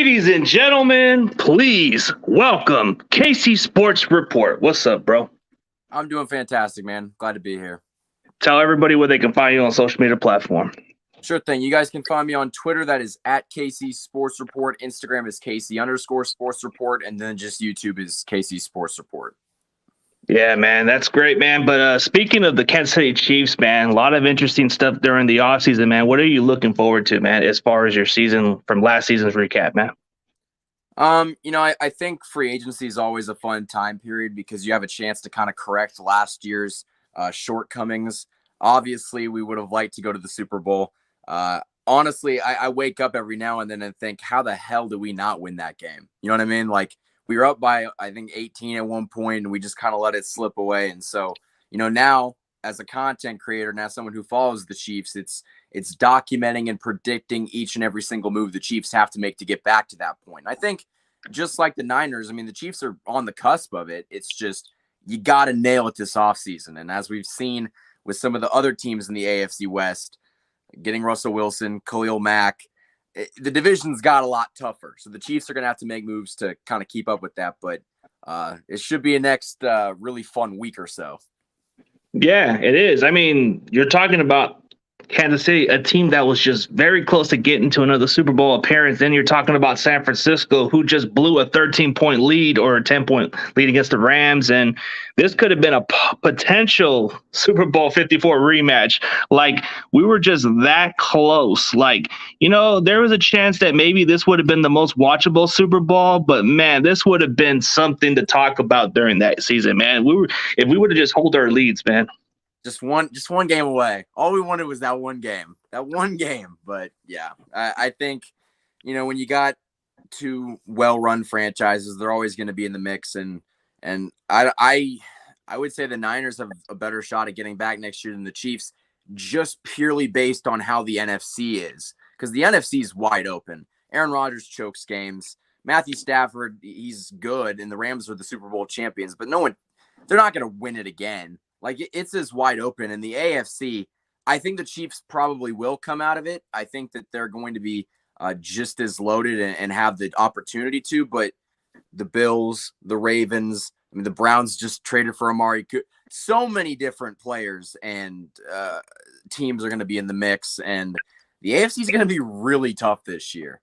Ladies and gentlemen, please welcome KC Sports Report. What's up, bro? I'm doing fantastic, man. Glad to be here. Tell everybody where they can find you on social media platform. Sure thing. You guys can find me on Twitter. That is at KC Sports Report. Instagram is KC_Sports Report. And then just YouTube is KC Sports Report. Yeah, man, that's great, man. But speaking of the Kansas City Chiefs, man, a lot of interesting stuff during the offseason, man. What are you looking forward to, man, as far as your season from last season's recap, man? I think free agency is always a fun time period because you have a chance to kind of correct last year's shortcomings. Obviously, we would have liked to go to the Super Bowl. Honestly, I wake up every now and then and think, how the hell did we not win that game? You know what I mean? Like, we were up by, I think, 18 at one point, and we just kind of let it slip away. And so, now as a content creator, now someone who follows the Chiefs, it's documenting and predicting each and every single move the Chiefs have to make to get back to that point. And I think just like the Niners, I mean, the Chiefs are on the cusp of it. It's just you got to nail it this offseason. And as we've seen with some of the other teams in the AFC West, getting Russell Wilson, Khalil Mack, the division's got a lot tougher. So the Chiefs are going to have to make moves to kind of keep up with that. But it should be a next really fun week or so. Yeah, it is. I mean, you're talking about Kansas City, a team that was just very close to getting to another Super Bowl appearance. Then you're talking about San Francisco, who just blew a 13-point lead or a 10-point lead against the Rams. And this could have been a potential Super Bowl 54 rematch. Like, we were just that close. Like, there was a chance that maybe this would have been the most watchable Super Bowl. But, man, this would have been something to talk about during that season, man. If we would have just held our leads, man. Just one game away. All we wanted was that one game. But yeah, I think, when you got two well-run franchises, they're always going to be in the mix. And I would say the Niners have a better shot at getting back next year than the Chiefs, just purely based on how the NFC is. Because the NFC is wide open. Aaron Rodgers chokes games. Matthew Stafford, he's good. And the Rams are the Super Bowl champions. But they're not going to win it again. Like, it's as wide open. In the AFC, I think the Chiefs probably will come out of it. I think that they're going to be just as loaded and have the opportunity to. But the Bills, the Ravens, I mean, the Browns just traded for Amari Cooper. So many different players and teams are going to be in the mix. And the AFC is going to be really tough this year.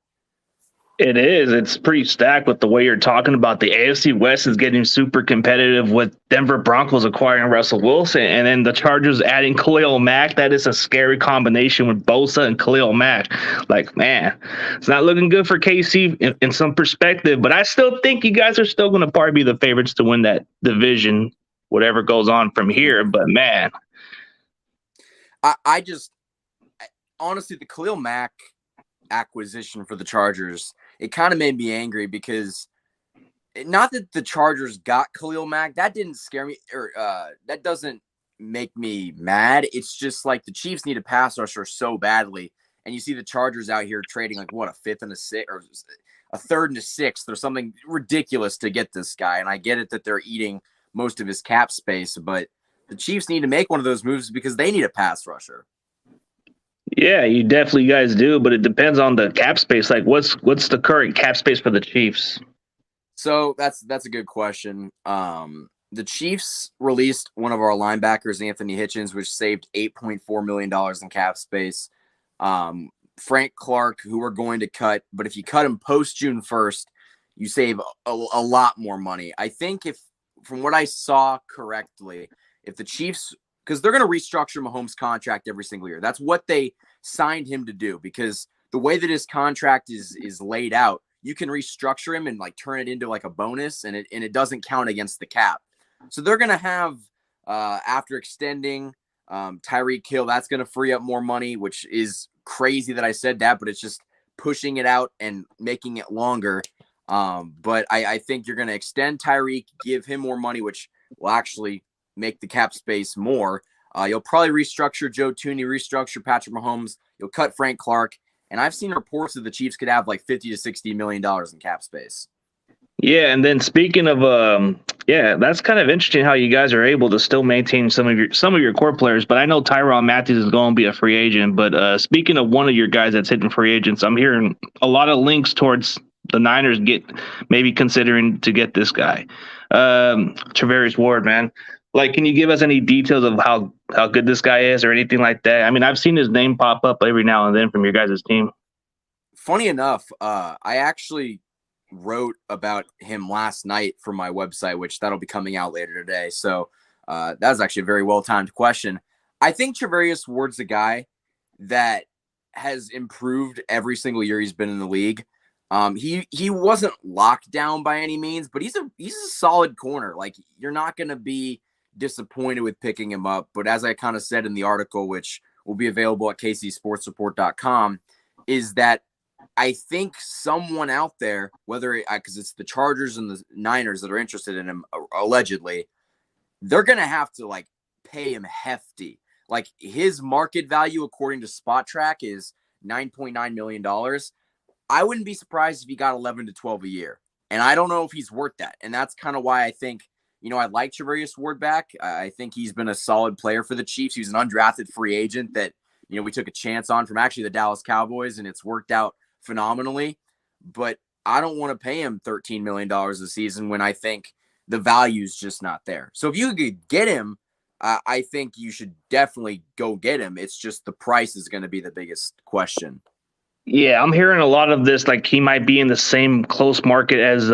It is. It's pretty stacked with the way you're talking about. The AFC West is getting super competitive with Denver Broncos acquiring Russell Wilson and then the Chargers adding Khalil Mack. That is a scary combination with Bosa and Khalil Mack. Like, man, it's not looking good for KC in some perspective, but I still think you guys are still going to probably be the favorites to win that division, whatever goes on from here. But, man. Honestly, the Khalil Mack acquisition for the Chargers, it kind of made me angry because not that the Chargers got Khalil Mack, that didn't scare me, or that doesn't make me mad. It's just like the Chiefs need a pass rusher so badly, and you see the Chargers out here trading like a fifth and a sixth, or a third and a sixth, or something ridiculous to get this guy. And I get it that they're eating most of his cap space, but the Chiefs need to make one of those moves because they need a pass rusher. Yeah, you definitely guys do, but it depends on the cap space. Like, what's the current cap space for the Chiefs? So that's a good question. The Chiefs released one of our linebackers, Anthony Hitchens, which saved $8.4 million in cap space. Frank Clark, who we're going to cut, but if you cut him post June 1st, you save a lot more money. I think from what I saw correctly, if the Chiefs, because they're going to restructure Mahomes' contract every single year. That's what they signed him to do, because the way that his contract is laid out, you can restructure him and like turn it into like a bonus, and it doesn't count against the cap. So they're going to have, after extending Tyreek Hill, that's going to free up more money, which is crazy that I said that, but it's just pushing it out and making it longer. But I think you're going to extend Tyreek, give him more money, which will actually make the cap space more. You'll probably restructure Joe Tooney, restructure Patrick Mahomes. You'll cut Frank Clark. And I've seen reports that the Chiefs could have like $50 to $60 million in cap space. Yeah, and then speaking of, that's kind of interesting how you guys are able to still maintain some of your core players. But I know Tyrann Mathieu is going to be a free agent. But speaking of one of your guys that's hitting free agents, I'm hearing a lot of links towards the Niners maybe considering to get this guy, Travarius Ward, man. Like, can you give us any details of how good this guy is or anything like that? I mean, I've seen his name pop up every now and then from your guys' team. Funny enough, I actually wrote about him last night for my website, which that'll be coming out later today. So that was actually a very well-timed question. I think Travarius Ward's a guy that has improved every single year he's been in the league. He wasn't locked down by any means, but he's a solid corner. Like, you're not going to be disappointed with picking him up. But as I kind of said in the article, which will be available at kcsportsreport.com, is that I think someone out there, whether because it's the Chargers and the Niners that are interested in him, allegedly, they're going to have to like pay him hefty. Like, his market value, according to Spot Track, is $9.9 million. I wouldn't be surprised if he got 11 to 12 a year. And I don't know if he's worth that. And that's kind of why I think, I like Travarius Ward back. I think he's been a solid player for the Chiefs. He was an undrafted free agent that, we took a chance on from actually the Dallas Cowboys, and it's worked out phenomenally. But I don't want to pay him $13 million a season when I think the value is just not there. So if you could get him, I think you should definitely go get him. It's just the price is going to be the biggest question. Yeah, I'm hearing a lot of this, like he might be in the same close market as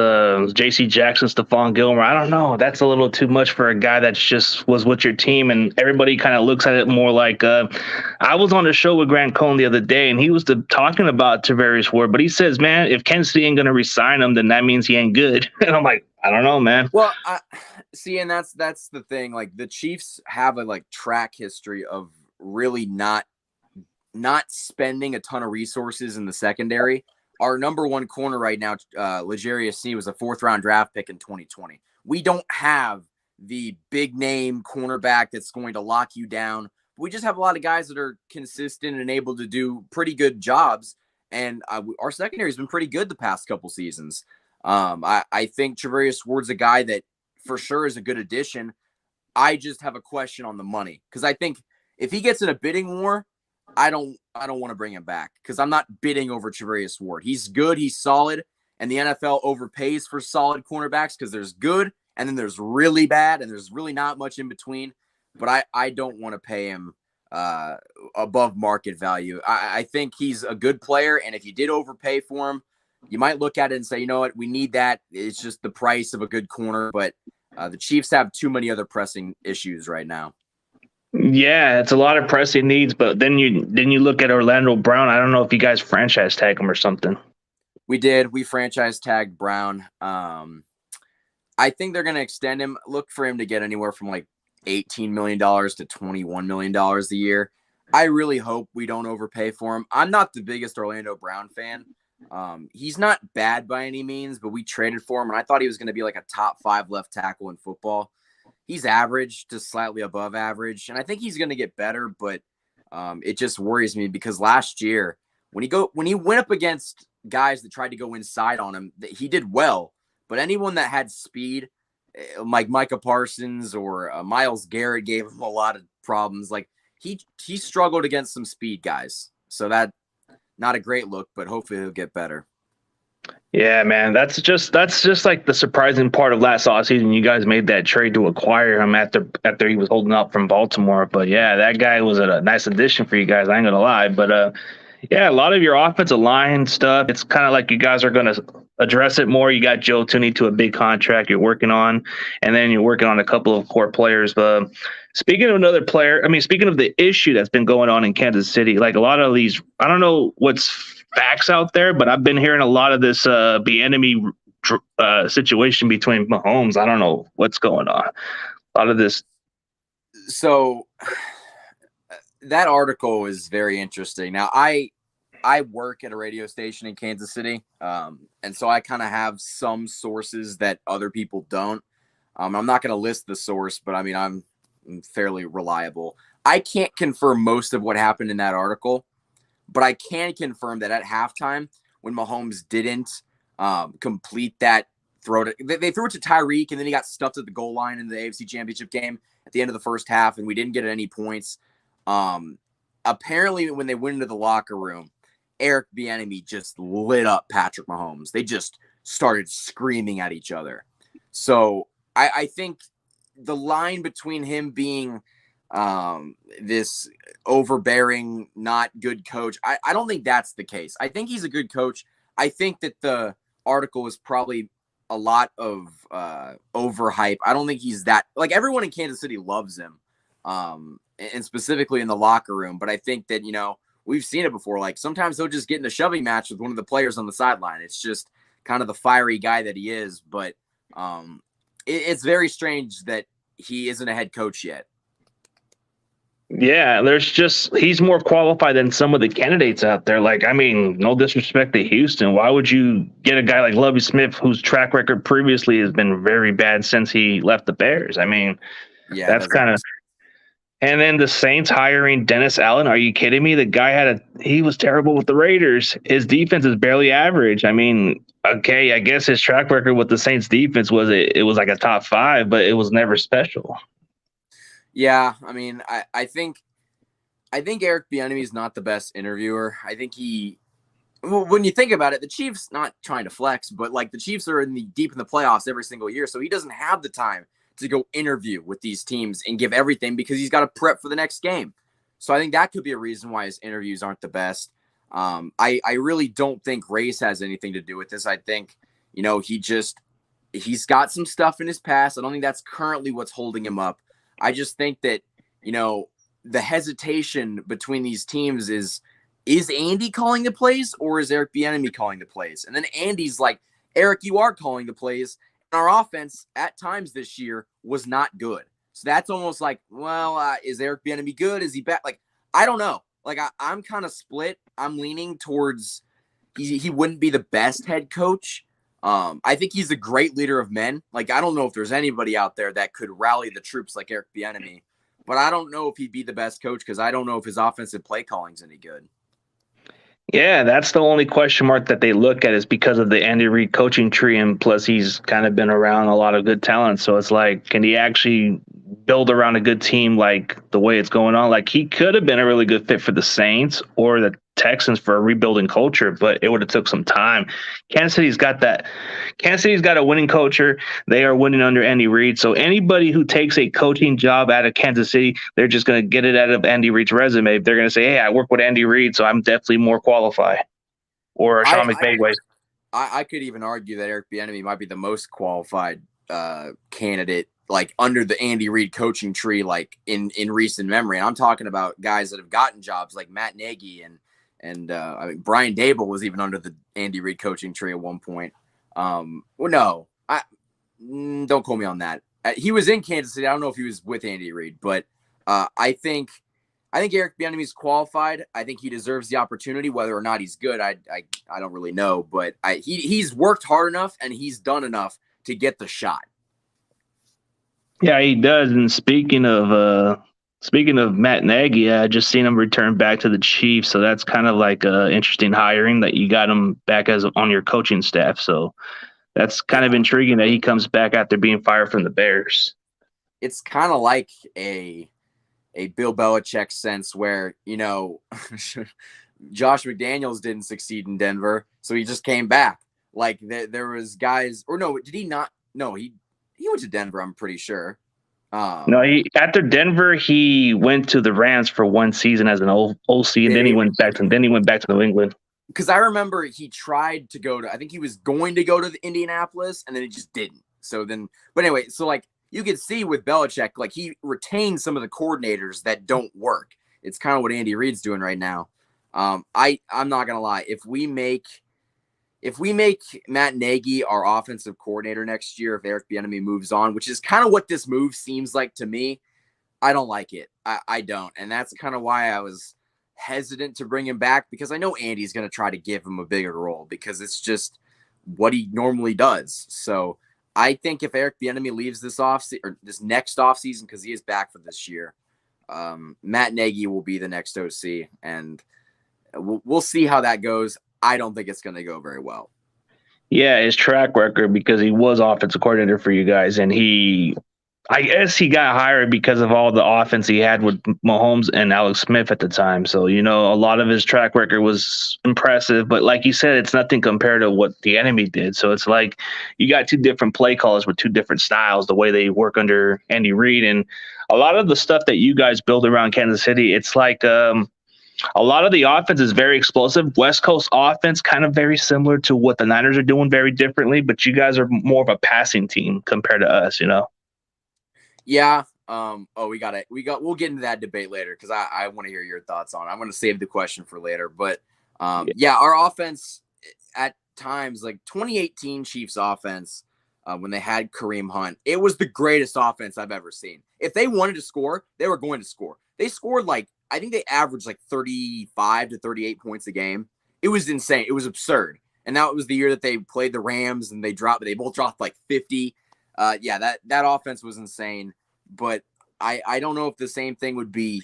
J.C. Jackson, Stephon Gilmore. I don't know. That's a little too much for a guy that just was with your team, and everybody kind of looks at it more like I was on a show with Grant Cohn the other day, and he was talking about Travarius Ward, but he says, man, if Kansas City ain't going to re-sign him, then that means he ain't good. And I'm like, I don't know, man. Well, see, and that's the thing. Like, the Chiefs have a track history of really not spending a ton of resources in the secondary. Our number one corner right now, L'Jarius Sneed, was a 4th-round draft pick in 2020. We don't have the big name cornerback that's going to lock you down. We just have a lot of guys that are consistent and able to do pretty good jobs. And our secondary has been pretty good the past couple seasons. I think Travarius Ward's a guy that for sure is a good addition. I just have a question on the money, because I think if he gets in a bidding war, I don't want to bring him back, because I'm not bidding over Travarius Ward. He's good, he's solid, and the NFL overpays for solid cornerbacks because there's good and then there's really bad and there's really not much in between. But I don't want to pay him above market value. I think he's a good player, and if you did overpay for him, you might look at it and say, you know what, we need that. It's just the price of a good corner. But the Chiefs have too many other pressing issues right now. Yeah, it's a lot of pressing needs, but then you look at Orlando Brown. I don't know if you guys franchise tag him or something. We did. We franchise tagged Brown. I think they're going to extend him. Look for him to get anywhere from like $18 million to $21 million a year. I really hope we don't overpay for him. I'm not the biggest Orlando Brown fan. He's not bad by any means, but we traded for him, and I thought he was going to be like a top 5 left tackle in football. He's average to slightly above average, and I think he's going to get better, but it just worries me because last year when he went up against guys that tried to go inside on him, he did well, but anyone that had speed, like Micah Parsons or Myles Garrett, gave him a lot of problems. Like, he struggled against some speed guys, so that not a great look, but hopefully he'll get better. Yeah, man, that's just like the surprising part of last offseason. You guys made that trade to acquire him after he was holding up from Baltimore. But yeah, that guy was a nice addition for you guys. I ain't gonna lie. But yeah, a lot of your offensive line stuff, it's kind of like you guys are gonna address it more. You got Joe Tooney to a big contract you're working on, and then you're working on a couple of core players. But speaking of another player, speaking of the issue that's been going on in Kansas City, like a lot of these, I don't know what's facts out there, but I've been hearing a lot of this enemy situation between Mahomes. I don't know what's going on. A lot of this. So that article is very interesting. Now, I work at a radio station in Kansas City, and so I kind of have some sources that other people don't. I'm not going to list the source, but I'm fairly reliable. I can't confirm most of what happened in that article, but I can confirm that at halftime, when Mahomes didn't complete that throw, they threw it to Tyreek, and then he got stuffed at the goal line in the AFC Championship game at the end of the first half, and we didn't get any points. Apparently, when they went into the locker room, Eric Bieniemy just lit up Patrick Mahomes. They just started screaming at each other. So I think the line between him being this overbearing, not good coach, I don't think that's the case. I think he's a good coach. I think that the article is probably a lot of overhype. I don't think he's that, like, everyone in Kansas City loves him, and specifically in the locker room. But I think that, we've seen it before. Like, sometimes he'll just get in a shoving match with one of the players on the sideline. It's just kind of the fiery guy that he is. But it's very strange that he isn't a head coach yet. Yeah, he's more qualified than some of the candidates out there. Like, I mean, no disrespect to Houston. Why would you get a guy like Lovie Smith, whose track record previously has been very bad since he left the Bears? I mean, Yeah, that's kind of. And then the Saints hiring Dennis Allen. Are you kidding me? The guy he was terrible with the Raiders. His defense is barely average. I mean, okay, I guess his track record with the Saints defense it was like a top 5, but it was never special. Yeah, I mean, I think Eric Bieniemy is not the best interviewer. I think when you think about it, the Chiefs, not trying to flex, but like, the Chiefs are deep in the playoffs every single year, so he doesn't have the time to go interview with these teams and give everything because he's got to prep for the next game. So I think that could be a reason why his interviews aren't the best. I really don't think race has anything to do with this. I think, he's got some stuff in his past. I don't think that's currently what's holding him up. I just think that, the hesitation between these teams is Andy calling the plays or is Eric Bieniemy calling the plays? And then Andy's like, Eric, you are calling the plays. And our offense at times this year was not good. So that's almost like, well, is Eric Bieniemy good? Is he bad? Like, I don't know. Like, I'm kind of split. I'm leaning towards he wouldn't be the best head coach. I think he's a great leader of men. Like, I don't know if there's anybody out there that could rally the troops like Eric Bieniemy, but I don't know if he'd be the best coach because I don't know if his offensive play calling's any good. Yeah, that's the only question mark that they look at is because of the Andy Reid coaching tree, and plus he's kind of been around a lot of good talent. So it's like, can he actually build around a good team like the way it's going on? Like, he could have been a really good fit for the Saints or the Texans for a rebuilding culture, but it would have took some time. Kansas City's got a winning culture. They are winning under Andy Reid. So anybody who takes a coaching job out of Kansas City, they're just going to get it out of Andy Reid's resume. They're going to say, hey, I work with Andy Reid, so I'm definitely more qualified. Or Sean McVay. I could even argue that Eric Bieniemy might be the most qualified candidate, like, under the Andy Reid coaching tree, like in recent memory. And I'm talking about guys that have gotten jobs like Matt Nagy and I mean, Brian Dable was even under the Andy Reid coaching tree at one point. Well, no, don't quote me on that. He was in Kansas City. I don't know if he was with Andy Reid, but I think Eric Bieniemy is qualified. I think he deserves the opportunity. Whether or not he's good, I don't really know. But he's worked hard enough and he's done enough to get the shot. Yeah, he does. And speaking of Matt Nagy, I just seen him return back to the Chiefs, so that's kind of like an interesting hiring that you got him back as on your coaching staff. So that's kind of intriguing that he comes back after being fired from the Bears. It's kind of like a Bill Belichick sense where, Josh McDaniels didn't succeed in Denver, so he just came back. Like, there was guys, or no, did he not? No, he went to Denver, I'm pretty sure. No, after Denver, he went to the Rams for one season as an OC, and then he went back to New England. Because I remember he tried to go to, I think he was going to go to the Indianapolis, and then he just didn't. So then, but anyway, so like, you could see with Belichick, like, he retained some of the coordinators that don't work. It's kind of what Andy Reid's doing right now. I'm not gonna lie, if we make Matt Nagy our offensive coordinator next year, if Eric Bieniemy moves on, which is kind of what this move seems like to me, I don't like it. I don't. And that's kind of why I was hesitant to bring him back, because I know Andy's going to try to give him a bigger role because it's just what he normally does. So I think if Eric Bieniemy leaves this next offseason, because he is back for this year, Matt Nagy will be the next OC, and we'll see how that goes. I don't think it's going to go very well. Yeah, his track record, because he was offensive coordinator for you guys, and I guess he got hired because of all the offense he had with Mahomes and Alex Smith at the time. So, a lot of his track record was impressive. But like you said, it's nothing compared to what the enemy did. So it's like you got two different play callers with two different styles, the way they work under Andy Reid. And a lot of the stuff that you guys build around Kansas City, it's like a lot of the offense is very explosive. West Coast offense, kind of very similar to what the Niners are doing, very differently. But you guys are more of a passing team compared to us. Yeah. We'll get into that debate later because I want to hear your thoughts on it. I'm going to save the question for later. But yeah, our offense at times, like 2018 Chiefs offense, when they had Kareem Hunt, it was the greatest offense I've ever seen. If they wanted to score, they were going to score. They scored I think they averaged 35 to 38 points a game. It was insane. It was absurd. And that was the year that they played the Rams and they both dropped 50. Yeah, that offense was insane. But I don't know if the same thing would be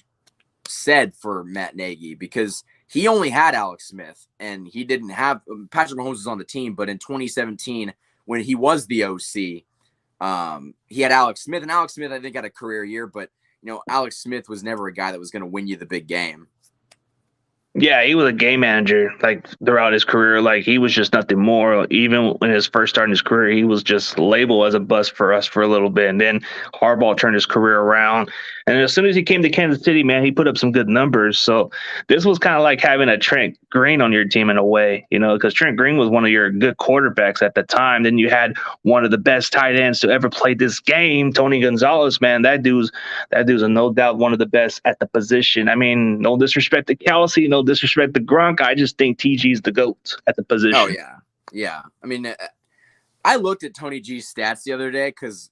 said for Matt Nagy because he only had Alex Smith and he didn't have Patrick Mahomes was on the team. But in 2017, when he was the OC, he had Alex Smith, and Alex Smith, I think, had a career year. But Alex Smith was never a guy that was going to win you the big game. Yeah, he was a game manager throughout his career. He was just nothing more. Even when his first start in his career, he was just labeled as a bust for us for a little bit. And then Harbaugh turned his career around. And as soon as he came to Kansas City, man, he put up some good numbers. So this was kind of like having a Trent Green on your team in a way, because Trent Green was one of your good quarterbacks at the time. Then you had one of the best tight ends to ever play this game, Tony Gonzalez, man. That dude's a no doubt one of the best at the position. I mean, no disrespect to Kelsey, no disrespect to Gronk. I just think TG's the GOAT at the position. Oh, yeah. Yeah. I mean, I looked at Tony G's stats the other day because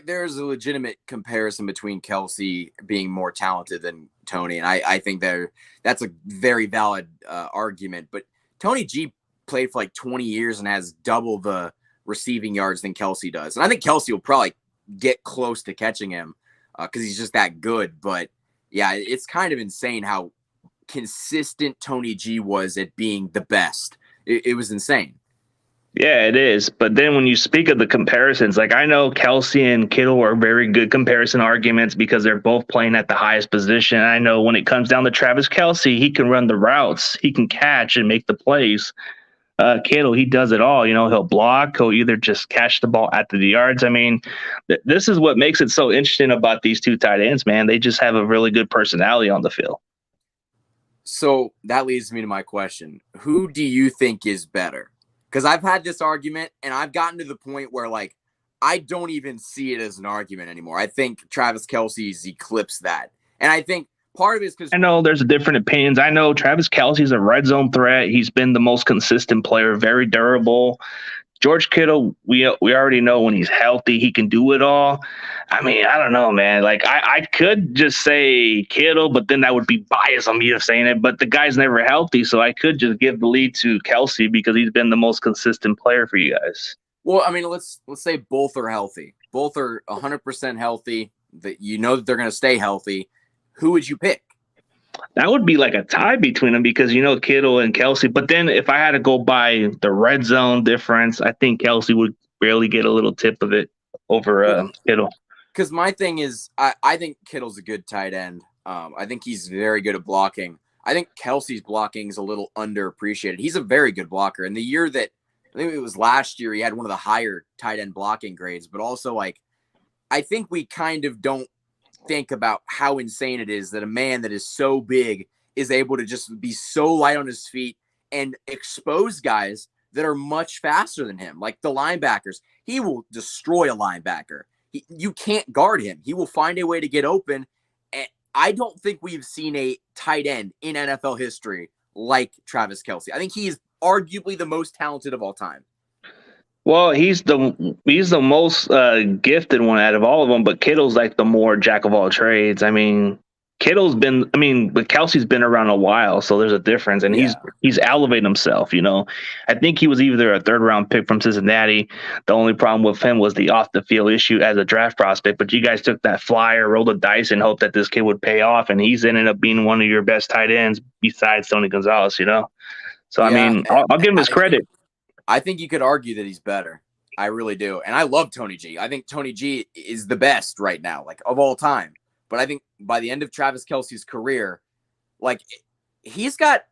there's a legitimate comparison between Kelsey being more talented than Tony. And I think that's a very valid argument. But Tony G played for 20 years and has double the receiving yards than Kelsey does. And I think Kelsey will probably get close to catching him because he's just that good. But yeah, it's kind of insane how consistent Tony G was at being the best. It was insane. Yeah, it is. But then when you speak of the comparisons, I know Kelsey and Kittle are very good comparison arguments because they're both playing at the highest position. I know when it comes down to Travis Kelsey, he can run the routes, he can catch and make the plays. Kittle, he does it all. He'll block, he'll either just catch the ball at the yards. I mean, this is what makes it so interesting about these two tight ends, man. They just have a really good personality on the field. So that leads me to my question. Who do you think is better? Because I've had this argument and I've gotten to the point where I don't even see it as an argument anymore. I think Travis Kelsey's eclipsed that. And I think part of it is because I know there's different opinions. I know Travis Kelsey's a red zone threat. He's been the most consistent player, very durable. George Kittle, we already know when he's healthy, he can do it all. I mean, I don't know, man. I could just say Kittle, but then that would be biased on me of saying it. But the guy's never healthy, so I could just give the lead to Kelsey because he's been the most consistent player for you guys. Well, I mean, let's say both are healthy. Both are 100% healthy. That that they're going to stay healthy. Who would you pick? That would be a tie between them because Kittle and Kelsey. But then if I had to go by the red zone difference, I think Kelsey would barely get a little tip of it over Kittle. Because my thing is, I think Kittle's a good tight end. I think he's very good at blocking. I think Kelsey's blocking is a little underappreciated. He's a very good blocker. And the year that I think it was last year, he had one of the higher tight end blocking grades. But also, I think we kind of don't think about how insane it is that a man that is so big is able to just be so light on his feet and expose guys that are much faster than him. Like the linebackers, he will destroy a linebacker. You can't guard him. He will find a way to get open. And I don't think we've seen a tight end in NFL history like Travis Kelsey. I think he is arguably the most talented of all time. Well, he's the most gifted one out of all of them, but Kittle's the more jack of all trades. I mean, but Kelsey's been around a while, so there's a difference, and he's elevated himself. I think he was either a third round pick from Cincinnati. The only problem with him was the off the field issue as a draft prospect. But you guys took that flyer, rolled the dice, and hoped that this kid would pay off, and he's ended up being one of your best tight ends besides Tony Gonzalez. So I mean, I'll give him his credit. I think you could argue that he's better. I really do. And I love Tony G. I think Tony G is the best right now, like of all time. But I think by the end of Travis Kelce's career, like he's got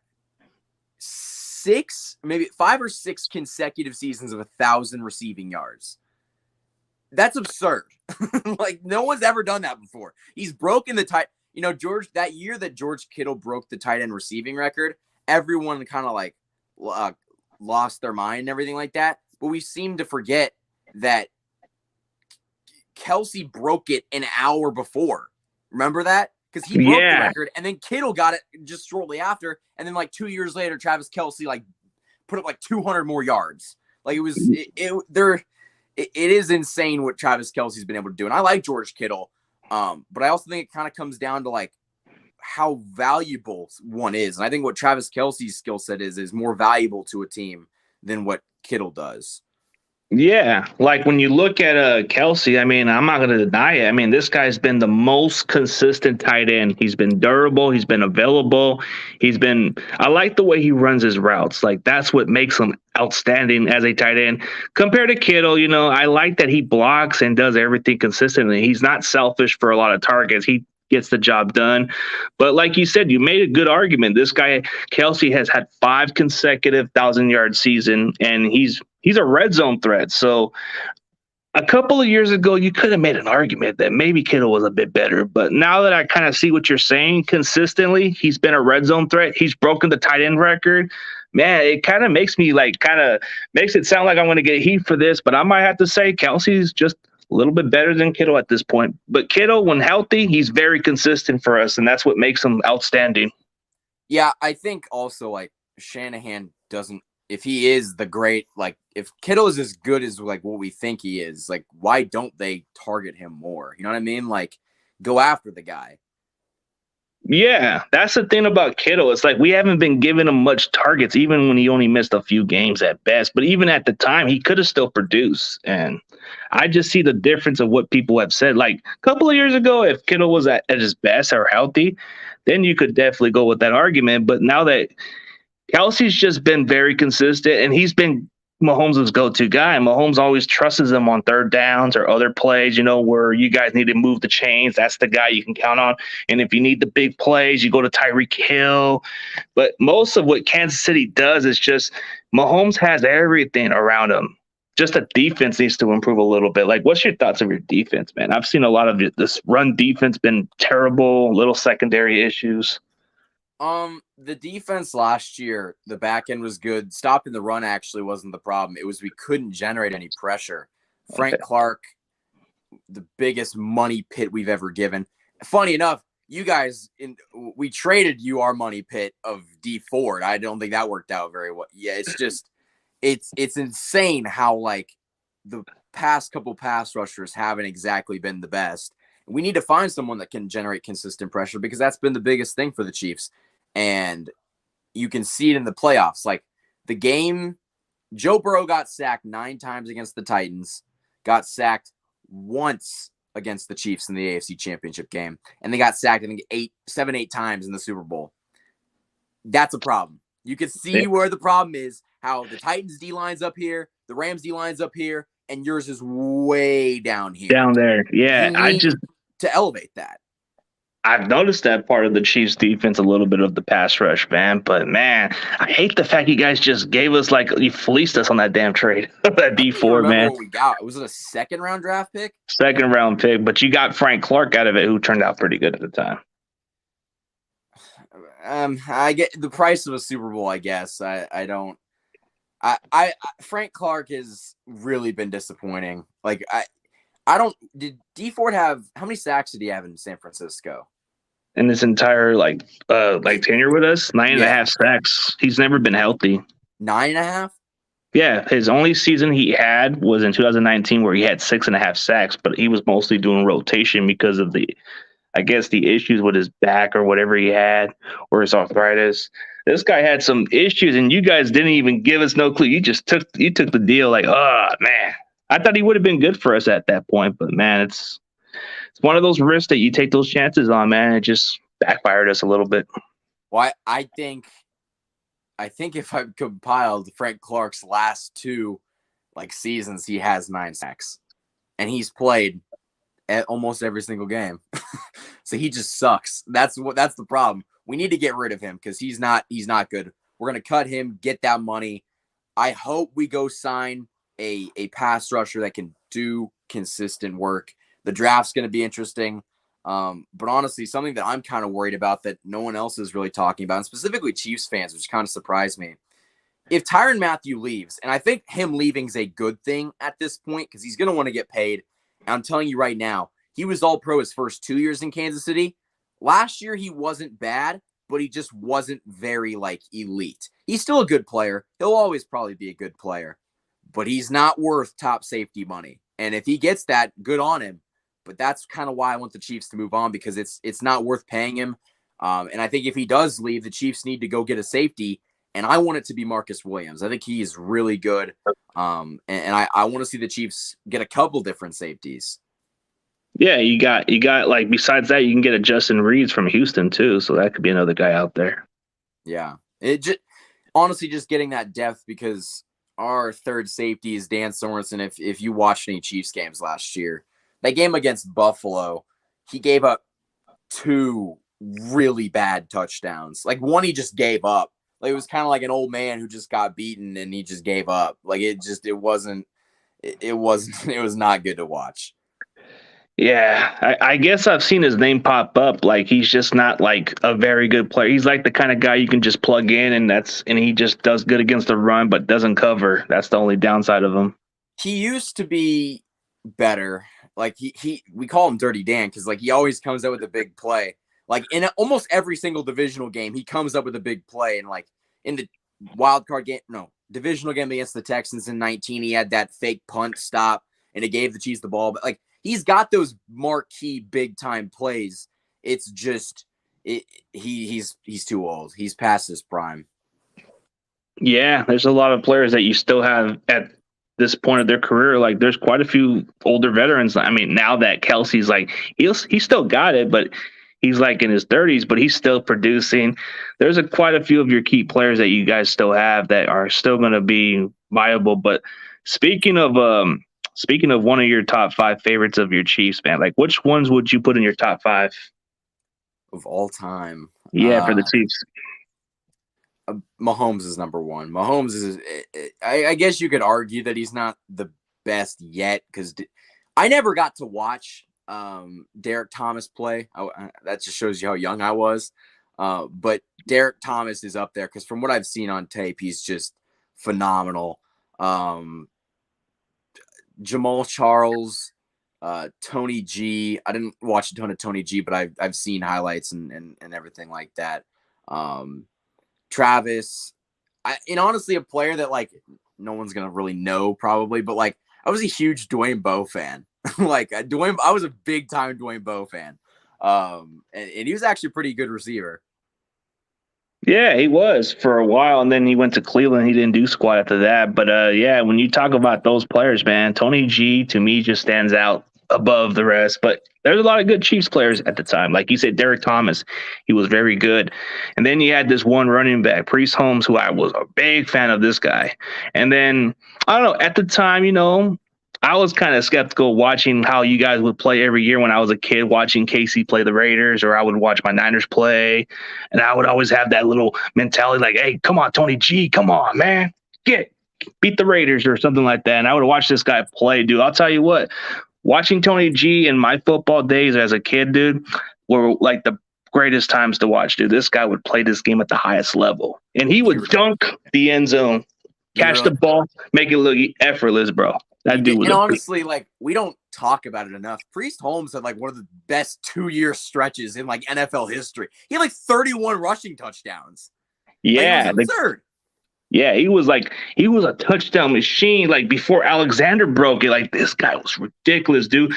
5 or 6 consecutive seasons of 1,000 receiving yards. That's absurd. Like no one's ever done that before. He's broken the tight. George, that year that George Kittle broke the tight end receiving record, everyone kind of like lost their mind and everything like that. But we seem to forget that Kelce broke it an hour before. Remember that? Because he broke the record, and then Kittle got it just shortly after, and then like 2 years later, Travis Kelce like put up like 200 more yards. Like it is insane what Travis Kelce's been able to do, and I like George Kittle, but I also think it kind of comes down to like how valuable one is, and I think what Travis Kelce's skill set is more valuable to a team than what Kittle does. Yeah, like when you look at Kelce, I mean, I'm not going to deny it. I mean, this guy's been the most consistent tight end. He's been durable. He's been available. I like the way he runs his routes. Like, that's what makes him outstanding as a tight end. Compared to Kittle, I like that he blocks and does everything consistently. He's not selfish for a lot of targets. He gets the job done. But like you said, you made a good argument. This guy, Kelce, has had 5 consecutive 1,000-yard season, and he's a red zone threat. So a couple of years ago, you could have made an argument that maybe Kittle was a bit better. But now that I kind of see what you're saying consistently, he's been a red zone threat. He's broken the tight end record. Man, it kind of makes me makes it sound like I'm going to get heat for this. But I might have to say Kelce's just a little bit better than Kittle at this point. But Kittle, when healthy, he's very consistent for us, and that's what makes him outstanding. Yeah, I think also like Shanahan doesn't, if he is the great, like if Kittle is as good as like what we think he is, like why don't they target him more? You know what I mean? Like go after the guy. Yeah, that's the thing about Kittle. It's like we haven't been giving him much targets, even when he only missed a few games at best. But even at the time, he could have still produced. And I just see the difference of what people have said. Like a couple of years ago, if Kittle was at his best or healthy, then you could definitely go with that argument. But now that Kelce's just been very consistent, and he's been Mahomes' go-to guy. Mahomes always trusts him on third downs or other plays, where you guys need to move the chains. That's the guy you can count on. And if you need the big plays, you go to Tyreek Hill. But most of what Kansas City does is just Mahomes has everything around him. Just the defense needs to improve a little bit. Like, what's your thoughts of your defense, man? I've seen a lot of this run defense been terrible, little secondary issues. The defense last year, the back end was good. Stopping the run actually wasn't the problem. It was we couldn't generate any pressure. Frank Clark, the biggest money pit we've ever given. Funny enough, you guys, we traded you our money pit of D Ford. I don't think that worked out very well. Yeah, it's just, it's insane how like the past couple pass rushers haven't exactly been the best. We need to find someone that can generate consistent pressure because that's been the biggest thing for the Chiefs. And you can see it in the playoffs. Like the game, Joe Burrow got sacked 9 times against the Titans, got sacked once against the Chiefs in the AFC Championship game, and they got sacked, I think, 8 times in the Super Bowl. That's a problem. You can see where the problem is, how the Titans D-line's up here, the Rams D-line's up here, and yours is way down here. Down there. Yeah, to elevate that. I've noticed that part of the Chiefs defense, a little bit of the pass rush, man. But, man, I hate the fact you guys just gave us, you fleeced us on that damn trade. That D4, man. What we got. Was it a second-round draft pick? Second-round pick, but you got Frank Clark out of it, who turned out pretty good at the time. I get the price of a Super Bowl, I guess. Frank Clark has really been disappointing. Did D Ford have, how many sacks did he have in San Francisco? In his entire tenure with us, 9.5 sacks. He's never been healthy. 9.5? Yeah, his only season he had was in 2019 where he had 6.5 sacks, but he was mostly doing rotation because of the issues with his back or whatever he had, or his arthritis. This guy had some issues, and you guys didn't even give us no clue. You just took the deal like, oh man. I thought he would have been good for us at that point, but man, it's one of those risks that you take those chances on, man. It just backfired us a little bit. Well, I think if I've compiled Frank Clark's last 2 seasons, he has 9 sacks, and he's played at almost every single game. So he just sucks. That's the problem. We need to get rid of him because he's not good. We're gonna cut him, get that money. I hope we go sign a pass rusher that can do consistent work. The draft's gonna be interesting. But honestly, something that I'm kind of worried about that no one else is really talking about, and specifically Chiefs fans, which kind of surprised me. If Tyrann Mathieu leaves, and I think him leaving is a good thing at this point because he's going to want to get paid. And I'm telling you right now, he was All-Pro his first 2 years in Kansas City. Last year, he wasn't bad, but he just wasn't very, elite. He's still a good player. He'll always probably be a good player, but he's not worth top safety money. And if he gets that, good on him. But that's kind of why I want the Chiefs to move on because it's not worth paying him. And I think if he does leave, the Chiefs need to go get a safety. And I want it to be Marcus Williams. I think he is really good. And I want to see the Chiefs get a couple different safeties. Yeah, you got besides that, you can get a Justin Reeves from Houston too. So that could be another guy out there. Yeah. Honestly, just getting that depth because our third safety is Dan Sorensen. If you watched any Chiefs games last year, that game against Buffalo, he gave up 2 really bad touchdowns. One he just gave up. It was kind of like an old man who just got beaten and he just gave up. It was not good to watch. Yeah, I guess I've seen his name pop up. He's just not a very good player. He's the kind of guy you can just plug in and he just does good against the run, but doesn't cover. That's the only downside of him. He used to be better. We call him Dirty Dan because he always comes out with a big play. In almost every single divisional game, he comes up with a big play. And in the divisional game against the Texans in 2019, he had that fake punt stop and it gave the Chiefs the ball. But he's got those marquee big time plays. It's just he's too old. He's past his prime. Yeah, there's a lot of players that you still have at this point of their career. There's quite a few older veterans. I mean, now that Kelsey's he's still got it, but he's in his 30s, but he's still producing. There's quite a few of your key players that you guys still have that are still going to be viable. But speaking of one of your top 5 favorites of your Chiefs, man, which ones would you put in your top 5 of all time? Yeah, for the Chiefs. Mahomes is number 1. Mahomes is, I guess you could argue that he's not the best yet because I never got to watch Derek Thomas play. That just shows you how young I was. But Derek Thomas is up there because from what I've seen on tape, he's just phenomenal. Jamal Charles, Tony G. I didn't watch a ton of Tony G, but I've seen highlights and everything like that. Travis, and honestly, a player that no one's gonna really know probably, but I was a huge Dwayne Bowe fan. I was a big time Dwayne Bowe fan. And he was actually a pretty good receiver. Yeah, he was for a while, and then he went to Cleveland. He didn't do squat after that. But yeah, when you talk about those players, man, Tony G to me just stands out above the rest. But there's a lot of good Chiefs players at the time. Like you said, Derek Thomas, he was very good. And then you had this one running back, Priest Holmes, who I was a big fan of this guy. And then, I don't know, at the time, I was kind of skeptical watching how you guys would play every year when I was a kid, watching Casey play the Raiders, or I would watch my Niners play. And I would always have that little mentality hey, come on, Tony G, come on, man, beat the Raiders or something like that. And I would watch this guy play, dude. I'll tell you what, watching Tony G in my football days as a kid, dude, were the greatest times to watch, dude. This guy would play this game at the highest level. And he would dunk the end zone, catch the ball, make it look effortless, bro. That dude was honestly, we don't talk about it enough. Priest Holmes had one of the best 2-year stretches in NFL history. He had 31 rushing touchdowns. Yeah, it was absurd. Yeah, he was a touchdown machine. Before Alexander broke it, this guy was ridiculous, dude.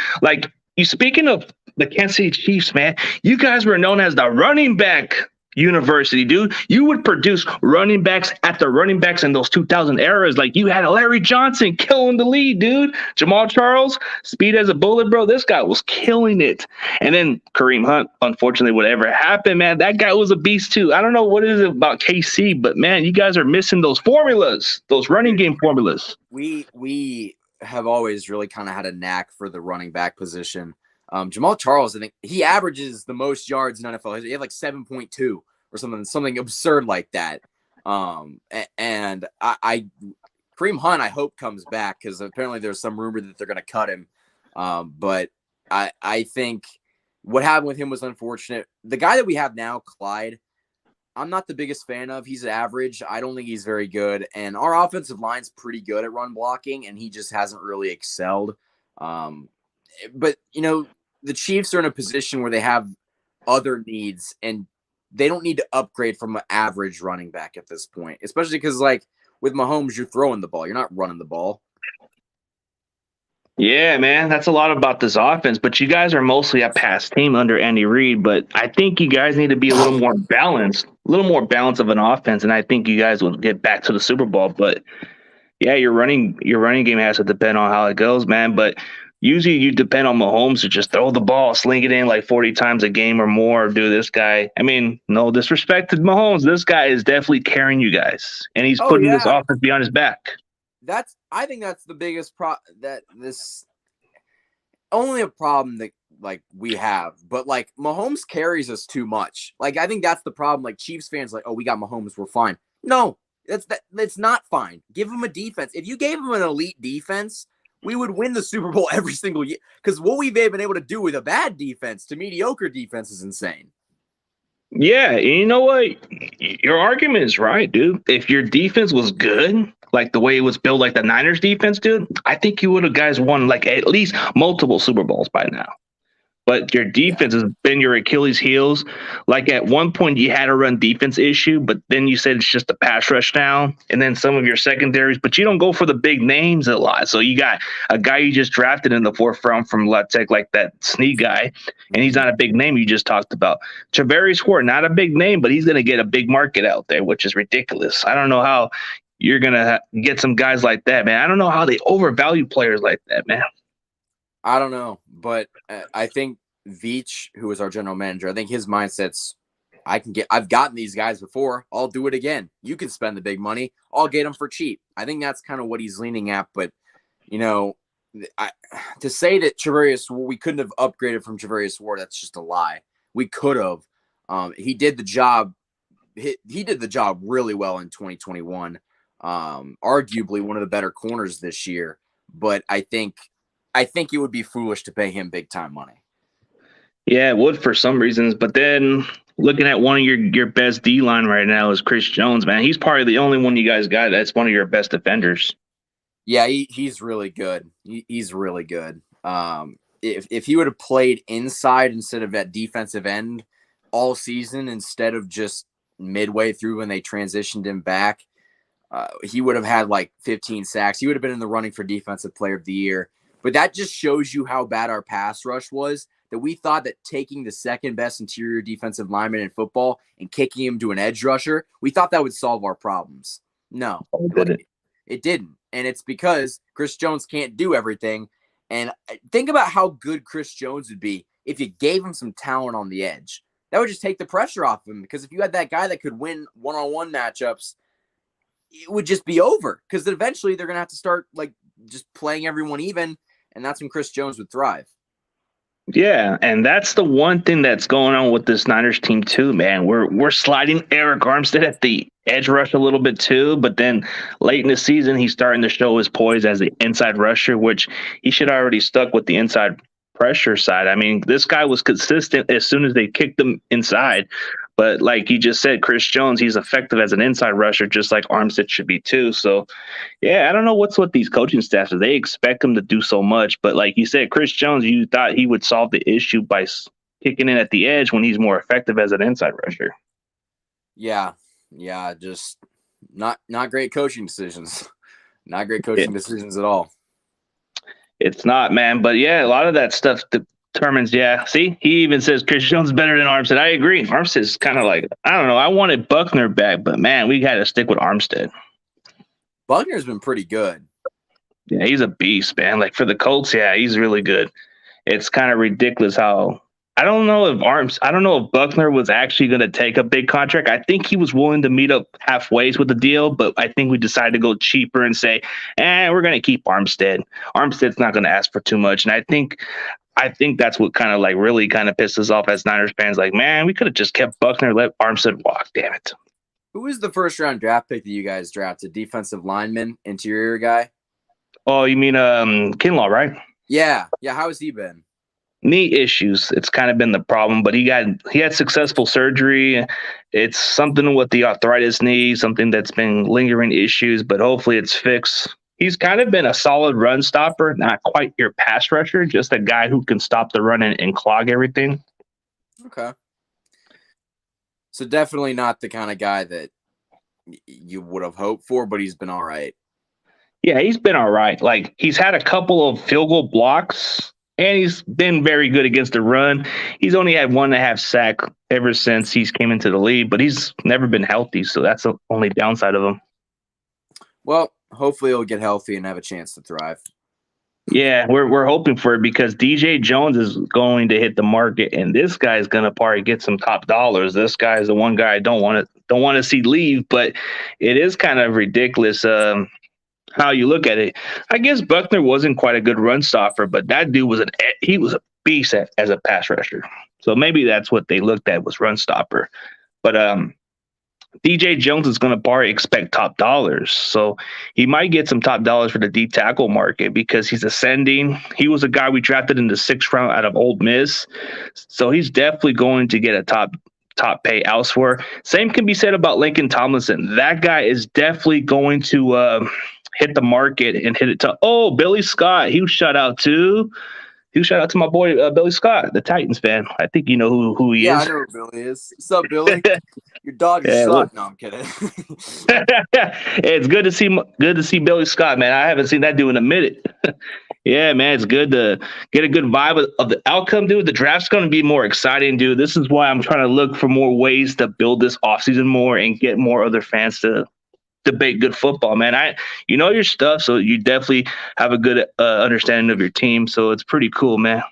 You speaking of the Kansas City Chiefs, man, you guys were known as the running back university, dude. You would produce running backs after running backs in those 2000 eras. Like you had Larry Johnson killing the lead, dude. Jamal Charles, speed as a bullet, bro. This guy was killing it. And then Kareem Hunt, unfortunately, whatever happened, man, that guy was a beast too. I don't know what is it about KC, but man, you guys are missing those formulas, those running game formulas. We have always really kind of had a knack for the running back position. Jamal Charles, I think he averages the most yards in NFL. He had like 7.2 or something absurd like that. And Kareem Hunt, I hope comes back because apparently there's some rumor that they're going to cut him. But I think what happened with him was unfortunate. The guy that we have now, Clyde, I'm not the biggest fan of. He's average. I don't think he's very good. And our offensive line's pretty good at run blocking, and he just hasn't really excelled. But, you know, the Chiefs are in a position where they have other needs, and they don't need to upgrade from an average running back at this point, especially because, like, with Mahomes, you're throwing the ball. You're not running the ball. Yeah, man, that's a lot about this offense. But you guys are mostly a pass team under Andy Reid. But I think you guys need to be a little more balanced of an offense, and I think you guys will get back to the Super Bowl. But yeah, your running game has to depend on how it goes, man. But usually you depend on Mahomes to just throw the ball, sling it in like 40 times a game or more. Do this guy? I mean, no disrespect to Mahomes, this guy is definitely carrying you guys, and he's putting this offense behind his back. I think that's the biggest only a problem that like we have, but like Mahomes carries us too much. Like I think that's the problem. Like Chiefs fans, like, oh, we got Mahomes, we're fine. No, that's not fine. Give him a defense. If you gave him an elite defense, we would win the Super Bowl every single year. Because what we've been able to do with a bad defense to mediocre defense is insane. Yeah, you know what? Your argument is right, dude. If your defense was good, like the way it was built, like the Niners defense, dude, I think you would have guys won like at least multiple Super Bowls by now. But your defense has been your Achilles heels. Like at one point you had a run defense issue, but then you said it's just a pass rush now. And then some of your secondaries, but you don't go for the big names a lot. So you got a guy you just drafted in the fourth round from La Tech, like that Snead guy, and he's not a big name you just talked about. Travarius Ward, not a big name, but he's going to get a big market out there, which is ridiculous. I don't know how you're going to get some guys like that, man. I don't know how they overvalue players like that, man. I don't know, but I think Veach, who is our general manager, I think his mindset's, I've gotten these guys before. I'll do it again. You can spend the big money. I'll get them for cheap. I think that's kind of what he's leaning at. But, you know, to say that we couldn't have upgraded from Travarius Ward, that's just a lie. We could have. He did the job. He did the job really well in 2021. Arguably one of the better corners this year. But I think it would be foolish to pay him big time money. Yeah, it would for some reasons, but then looking at one of your best D line right now is Chris Jones, man. He's probably the only one you guys got that's one of your best defenders. Yeah, he's really good. He's really good. If he would have played inside instead of at defensive end all season instead of just midway through when they transitioned him back, he would have had like 15 sacks. He would have been in the running for Defensive Player of the Year. But that just shows you how bad our pass rush was, that we thought that taking the second best interior defensive lineman in football and kicking him to an edge rusher, we thought that would solve our problems. No, it didn't. And it's because Chris Jones can't do everything. And think about how good Chris Jones would be if you gave him some talent on the edge. That would just take the pressure off him, because if you had that guy that could win one-on-one matchups, it would just be over, because then eventually they're going to have to start like just playing everyone even. And that's when Chris Jones would thrive. Yeah, and that's the one thing that's going on with this Niners team too, man. We're sliding Eric Armstead at the edge rush a little bit too, but then late in the season he's starting to show his poise as the inside rusher, which he should already stuck with the inside pressure side. I mean, this guy was consistent as soon as they kicked him inside. But like you just said, Chris Jones, he's effective as an inside rusher, just like Armstead should be too. So, yeah, I don't know what's with these coaching staffs. They expect him to do so much. But like you said, Chris Jones, you thought he would solve the issue by kicking in at the edge when he's more effective as an inside rusher. Yeah, just not great coaching decisions. Not great coaching decisions at all. It's not, man. But yeah, a lot of that stuff Termins, yeah. See, he even says Chris Jones is better than Armstead. I agree. Armstead's kind of like, I don't know. I wanted Buckner back, but man, we got to stick with Armstead. Buckner's been pretty good. Yeah, he's a beast, man. Like for the Colts, yeah, he's really good. It's kind of ridiculous how I don't know if Buckner was actually going to take a big contract. I think he was willing to meet up halfway with the deal, but I think we decided to go cheaper and say, we're going to keep Armstead. Armstead's not going to ask for too much. And I think that's what kind of like really kind of pisses us off as Niners fans. Like, man, we could have just kept Buckner, let Armstead walk. Damn it. Who was the first round draft pick that you guys drafted? Defensive lineman, interior guy? Oh, you mean Kinlaw, right? Yeah. How has he been? Knee issues. It's kind of been the problem, but he had successful surgery. It's something with the arthritis knee, something that's been lingering issues, but hopefully it's fixed. He's kind of been a solid run stopper, not quite your pass rusher, just a guy who can stop the run and clog everything. Okay. So definitely not the kind of guy that you would have hoped for, but he's been all right. Yeah, he's been all right. Like he's had a couple of field goal blocks, and he's been very good against the run. He's only had 1.5 sack ever since he's came into the league, but he's never been healthy, so that's the only downside of him. Well, hopefully he'll get healthy and have a chance to thrive. Yeah, we're hoping for it because DJ Jones is going to hit the market, and this guy is going to probably get some top dollars. This guy is the one guy I don't want to see leave, but it is kind of ridiculous how you look at it. I guess Buckner wasn't quite a good run stopper, but that dude was a beast as a pass rusher. So maybe that's what they looked at was run stopper. But DJ Jones is going to probably expect top dollars. So he might get some top dollars for the D tackle market because he's ascending. He was a guy we drafted in the 6th round out of Ole Miss. So he's definitely going to get a top pay elsewhere. Same can be said about Lincoln Tomlinson. That guy is definitely going to hit the market and hit it to Billy Scott. He was shout out to my boy Billy Scott, the Titans fan. I think you know who he is. Yeah, I know who Billy is. What's up, Billy? Your dog is sucked. No, I'm kidding. It's good to see Billy Scott, man. I haven't seen that dude in a minute. Yeah, man, it's good to get a good vibe of the outcome, dude. The draft's going to be more exciting, dude. This is why I'm trying to look for more ways to build this offseason more and get more other fans to debate good football, man. You know your stuff, so you definitely have a good understanding of your team. So it's pretty cool, man.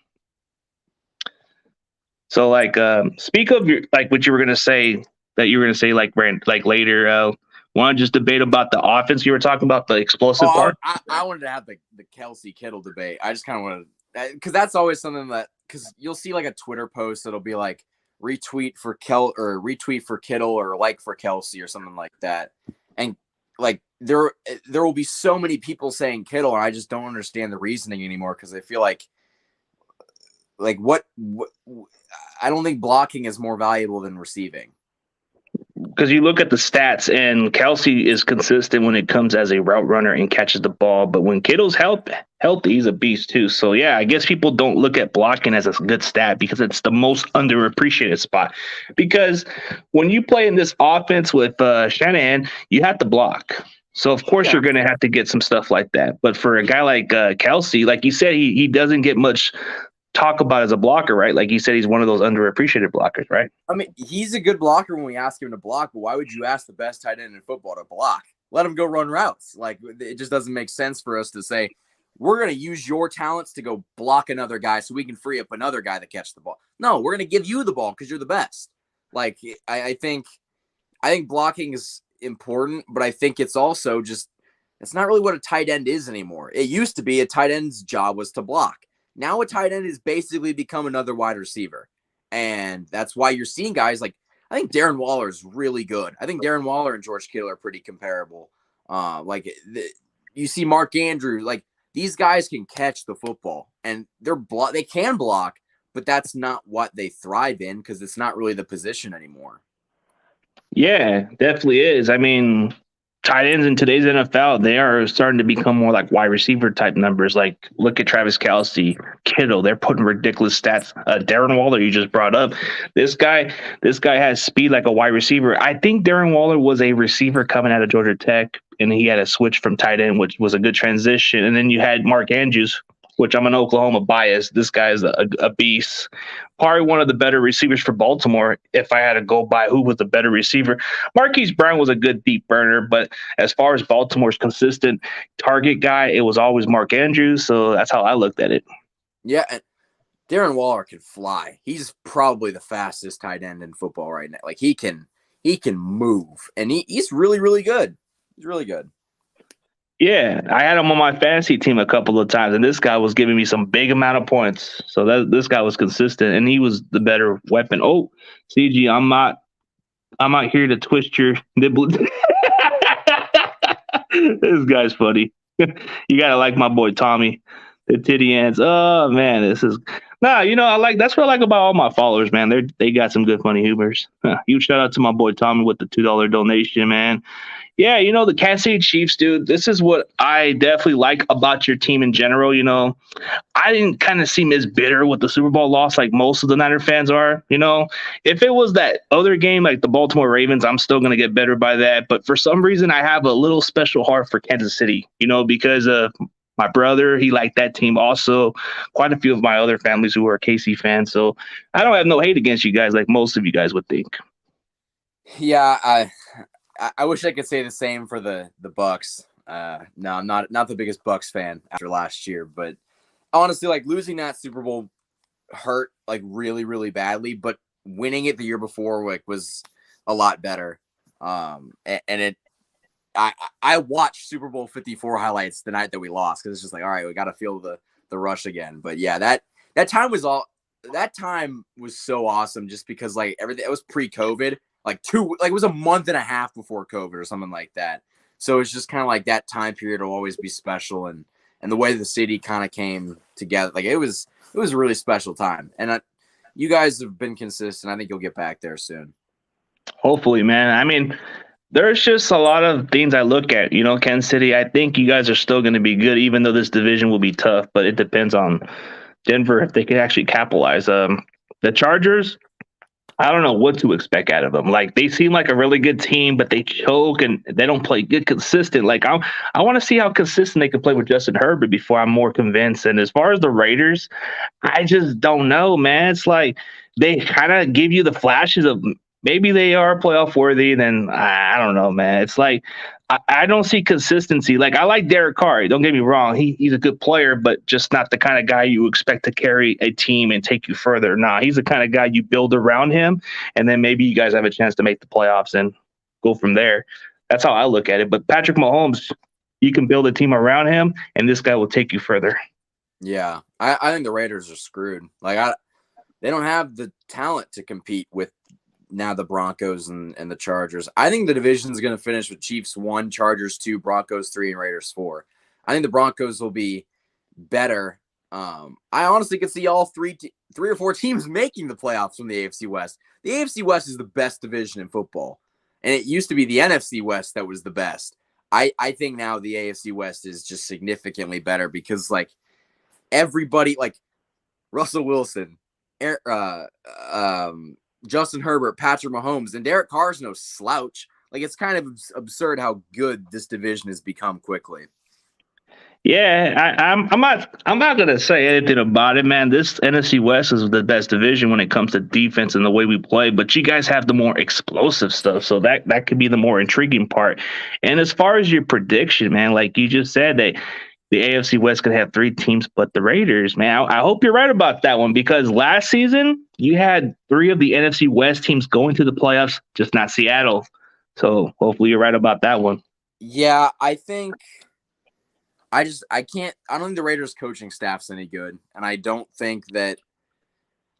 So, like, speak of your what you were gonna say later. Want to just debate about the offense you were talking about, the explosive part? I wanted to have the Kelsey Kittle debate. I just kind of wanted because that's always something that because you'll see like a Twitter post that'll be like retweet for Kittle or like for Kelsey or something like that, and like there will be so many people saying Kittle, and I just don't understand the reasoning anymore because I feel like what I don't think blocking is more valuable than receiving. Because you look at the stats, and Kelsey is consistent when it comes as a route runner and catches the ball. But when Kittle's healthy, he's a beast too. So, yeah, I guess people don't look at blocking as a good stat because it's the most underappreciated spot. Because when you play in this offense with Shanahan, you have to block. So, of course, you're going to have to get some stuff like that. But for a guy like Kelsey, like you said, he doesn't get much talk about as a blocker, right? Like you said, he's one of those underappreciated blockers, right? I mean, he's a good blocker when we ask him to block, but why would you ask the best tight end in football to block? Let him go run routes. Like, it just doesn't make sense for us to say, we're going to use your talents to go block another guy so we can free up another guy to catch the ball. No, we're going to give you the ball because you're the best. Like, I think blocking is important, but I think it's also just, it's not really what a tight end is anymore. It used to be a tight end's job was to block. Now a tight end has basically become another wide receiver. And that's why you're seeing guys like, I think Darren Waller is really good. I think Darren Waller and George Kittle are pretty comparable. You see Mark Andrews, like these guys can catch the football and they can block, but that's not what they thrive in because it's not really the position anymore. Yeah, definitely is. I mean, tight ends in today's NFL, they are starting to become more like wide receiver type numbers. Like, look at Travis Kelce, Kittle. They're putting ridiculous stats. Darren Waller, you just brought up. This guy has speed like a wide receiver. I think Darren Waller was a receiver coming out of Georgia Tech, and he had a switch from tight end, which was a good transition. And then you had Mark Andrews, which I'm an Oklahoma bias. This guy is a beast. Probably one of the better receivers for Baltimore. If I had to go by who was the better receiver, Marquise Brown was a good deep burner, but as far as Baltimore's consistent target guy, it was always Mark Andrews. So that's how I looked at it. Yeah, and Darren Waller can fly. He's probably the fastest tight end in football right now. Like he can move, and he's really, really good. He's really good. Yeah, I had him on my fantasy team a couple of times, and this guy was giving me some big amount of points. So this guy was consistent, and he was the better weapon. Oh, CG, I'm not here to twist your nibble. This guy's funny. You gotta like my boy Tommy, the titty ants. Oh man, this is that's what I like about all my followers, man. They got some good funny humors. Huge shout out to my boy Tommy with the $2 donation, man. Yeah, the Kansas City Chiefs, dude, this is what I definitely like about your team in general. I didn't kind of seem as bitter with the Super Bowl loss like most of the Niner fans are. If it was that other game like the Baltimore Ravens, I'm still going to get better by that. But for some reason, I have a little special heart for Kansas City, because of my brother. He liked that team also. Quite a few of my other families who are KC fans. So I don't have no hate against you guys like most of you guys would think. Yeah, I wish I could say the same for the Bucks. No, I'm not the biggest Bucks fan after last year, but honestly, like losing that Super Bowl hurt like really, really badly, but winning it the year before like was a lot better. And I watched Super Bowl 54 highlights the night that we lost because it's just like, all right, we got to feel the rush again. But yeah, that time was so awesome just because like everything, it was pre-COVID. It was a month and a half before COVID or something like that. So it's just kind of like that time period will always be special. And the way the city kind of came together, like it was a really special time. And you guys have been consistent. I think you'll get back there soon. Hopefully, man. I mean, there's just a lot of things I look at, Kansas City. I think you guys are still going to be good, even though this division will be tough, but it depends on Denver if they can actually capitalize. The Chargers, I don't know what to expect out of them. Like they seem like a really good team, but they choke and they don't play good consistent. Like I want to see how consistent they can play with Justin Herbert before I'm more convinced. And as far as the Raiders, I just don't know, man. It's like they kind of give you the flashes of maybe they are playoff worthy. Then I don't know, man. It's like I don't see consistency. Like I like Derek Carr. Don't get me wrong. He's a good player, but just not the kind of guy you expect to carry a team and take you further. Nah, he's the kind of guy you build around him, and then maybe you guys have a chance to make the playoffs and go from there. That's how I look at it. But Patrick Mahomes, you can build a team around him, and this guy will take you further. Yeah, I think the Raiders are screwed. Like they don't have the talent to compete with now the Broncos and the Chargers. I think the division is going to finish with Chiefs 1, Chargers 2, Broncos 3, and Raiders 4. I think the Broncos will be better. I honestly could see all three or four teams making the playoffs from the AFC West. The AFC West is the best division in football, and it used to be the NFC West that was the best. I think now the AFC West is just significantly better because like everybody, like Russell Wilson, Justin Herbert, Patrick Mahomes, and Derek Carr's no slouch. Like it's kind of absurd how good this division has become quickly. Yeah, I'm not gonna say anything about it, man. This NFC West is the best division when it comes to defense and the way we play, but you guys have the more explosive stuff, so that could be the more intriguing part. And as far as your prediction, man, like you just said, that the AFC West could have 3 teams, but the Raiders, man, I hope you're right about that one because last season you had 3 of the NFC West teams going to the playoffs, just not Seattle. So hopefully you're right about that one. Yeah, I think I don't think the Raiders coaching staff's any good. And I don't think that